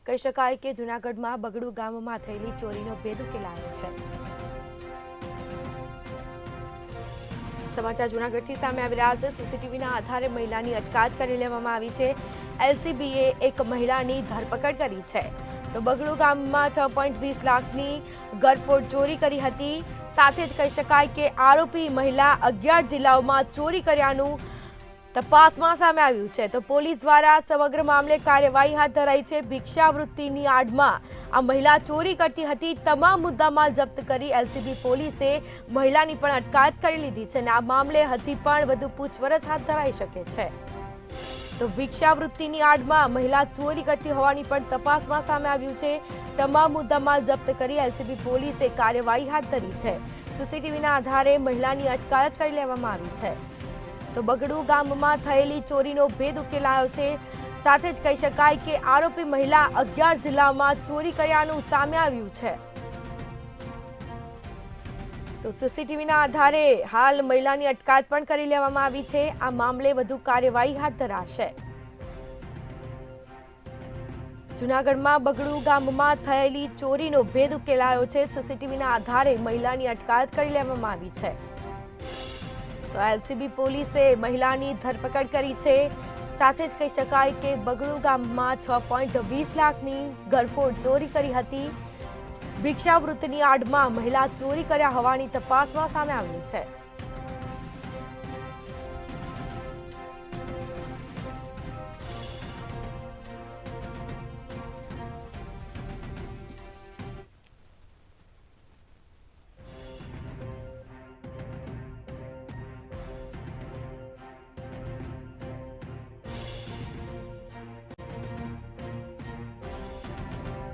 કહી શકાય કે જૂનાગઢમાં બગડુ ગામમાં થયેલી ચોરીનો ભેદ ઉકેલાયો છે। સમાચાર જૂનાગઢથી સામે આવી રહ્યા છે। સીસીટીવીના આધારે મહિલાની અટકાયત કરી લેવામાં આવી છે। એલસીબીએ એક મહિલાની ધરપકડ કરી છે। તો બગડુ ગામમાં 6.20 લાખની ગરફોડ ચોરી કરી હતી। સાથે જ કહી શકાય કે આરોપી મહિલા 11 જિલ્લાઓમાં ચોરી કર્યાનું તપાસમાં સામે આવ્યું છે। તો પોલીસ દ્વારા સમગ્ર મામલે કાર્યવાહી હાથ ધરાઈ છે। ભિક્ષાવૃત્તિની આડમાં આ મહિલા ચોરી કરતી હતી। તમામ મુદ્દામાલ જપ્ત કરી એલસીબી પોલીસે મહિલાની પણ અટકાયત કરી લીધી છે અને આ મામલે હજી પણ વધુ પૂછપરછ હાથ ધરાઈ શકે છે। તો ભિક્ષાવૃત્તિની આડમાં મહિલા ચોરી કરતી હોવાની પણ તપાસમાં સામે આવ્યું છે। તમામ મુદ્દામાલ જપ્ત કરી એલસીબી પોલીસે કાર્યવાહી હાથ ધરી છે। સીસીટીવીના આધારે મહિલાની અટકાયત કરી લેવામાં આવી છે। તો બગડુ ગામમાં થયેલી ચોરીનો ભેદ ઉકેલાયો છે। સાથે જ કહી શકાય કે આરોપી મહિલા 11 જિલ્લામાં ચોરી કર્યાનું સામે આવ્યું છે। તો સીસીટીવીના આધારે હાલ મહિલાની અટકાયત પણ કરી લેવામાં આવી છે। આ મામલે વધુ કાર્યવાહી હાથ ધરાશે। જૂનાગઢમાં બગડુ ગામમાં થયેલી ચોરીનો ભેદ ઉકેલાયો છે। સીસીટીવીના આધારે મહિલાની અટકાયત કરી લેવામાં આવી છે। તો એલસીબી પોલીસે મહિલાની ધરપકડ કરી છે। સાથે જ કહી શકાય કે બગડુ ગામમાં 6.20 લાખની ગરફોડ ચોરી કરી હતી। ભિક્ષાવૃત્તિની આડમાં મહિલા ચોરી કર્યા હોવાની તપાસમાં સામે આવ્યું છે।